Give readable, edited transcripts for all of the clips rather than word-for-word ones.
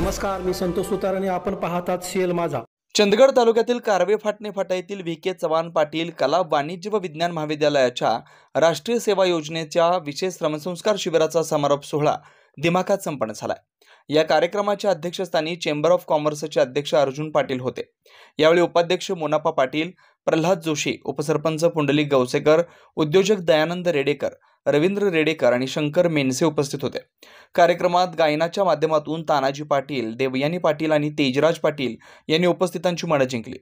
नमस्कार, मी संतोष सुतार आणि आपण पाहतात सीएल माझा. चंदगड तालुक्यातील कारवे फाटणे फाटा येथील व्ही.के. चव्हाण पाटील कला वाणिज्य व विज्ञान महाविद्यालयाच्या राष्ट्रीय सेवा योजनेच्या विशेष श्रमसंस्कार शिबिराचा समारोप सोहळा दिमाखात संपन्न झाला. या कार्यक्रमाच्या अध्यक्षस्थानी चेंबर ऑफ कॉमर्सचे अध्यक्ष अर्जुन पाटील होते. यावेळी उपाध्यक्ष मोनापा पाटील, प्रल्हाद जोशी, उपसरपंच पुंडलिक गवसेकर, उद्योजक दयानंद रेडेकर, रवींद्र रेडेकर आणि शंकर मेनसे उपस्थित होते. कार्यक्रमात गायनाच्या माध्यमातून तानाजी पाटील, देवयानी पाटील आणि तेजराज पाटील यांनी उपस्थितांची मनं जिंकली.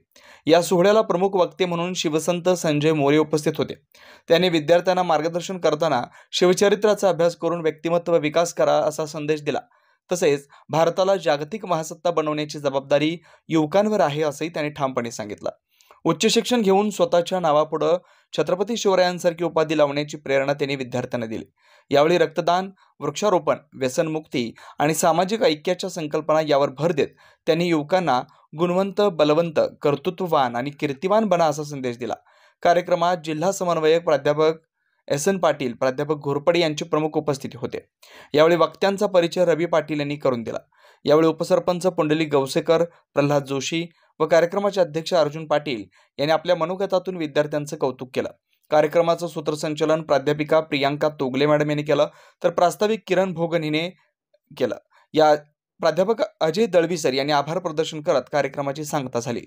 या सोहळ्याला प्रमुख वक्ते म्हणून शिवसंत संजय मोरे उपस्थित होते. त्यांनी विद्यार्थ्यांना मार्गदर्शन करताना शिवचरित्राचा अभ्यास करून व्यक्तिमत्व विकास करा असा संदेश दिला. तसेच भारताला जागतिक महासत्ता बनवण्याची जबाबदारी युवकांवर आहे असंही त्यांनी ठामपणे सांगितलं. उच्च शिक्षण घेऊन स्वतःच्या नावापुढे छत्रपती शिवरायांसारखी उपाधी लावण्याची प्रेरणा त्यांनी विद्यार्थ्यांना दिली. यावेळी रक्तदान, वृक्षारोपण, व्यसनमुक्ती आणि सामाजिक ऐक्याच्या संकल्पना यावर भर देत त्यांनी युवकांना गुणवंत, बलवंत, कर्तृत्ववान आणि कीर्तिवान बना असा संदेश दिला. कार्यक्रमात जिल्हा समन्वयक प्राध्यापक एस.एन. पाटील, प्राध्यापक घोरपडे यांची प्रमुख उपस्थिती होते. यावेळी वक्त्यांचा परिचय रवी पाटील यांनी करून दिला. यावेळी उपसरपंच पुंडलिक गवसेकर, प्रल्हाद जोशी व कार्यक्रमाचे अध्यक्ष अर्जुन पाटील यांनी आपल्या मनोगतातून विद्यार्थ्यांचं कौतुक केलं. कार्यक्रमाचं सूत्रसंचालन प्राध्यापिका प्रियांका तोगले मॅडम यांनी केलं, तर प्रास्ताविक किरण भोगन हिने केलं. या प्राध्यापक अजय दळवीसर यांनी आभार प्रदर्शन करत कार्यक्रमाची सांगता झाली.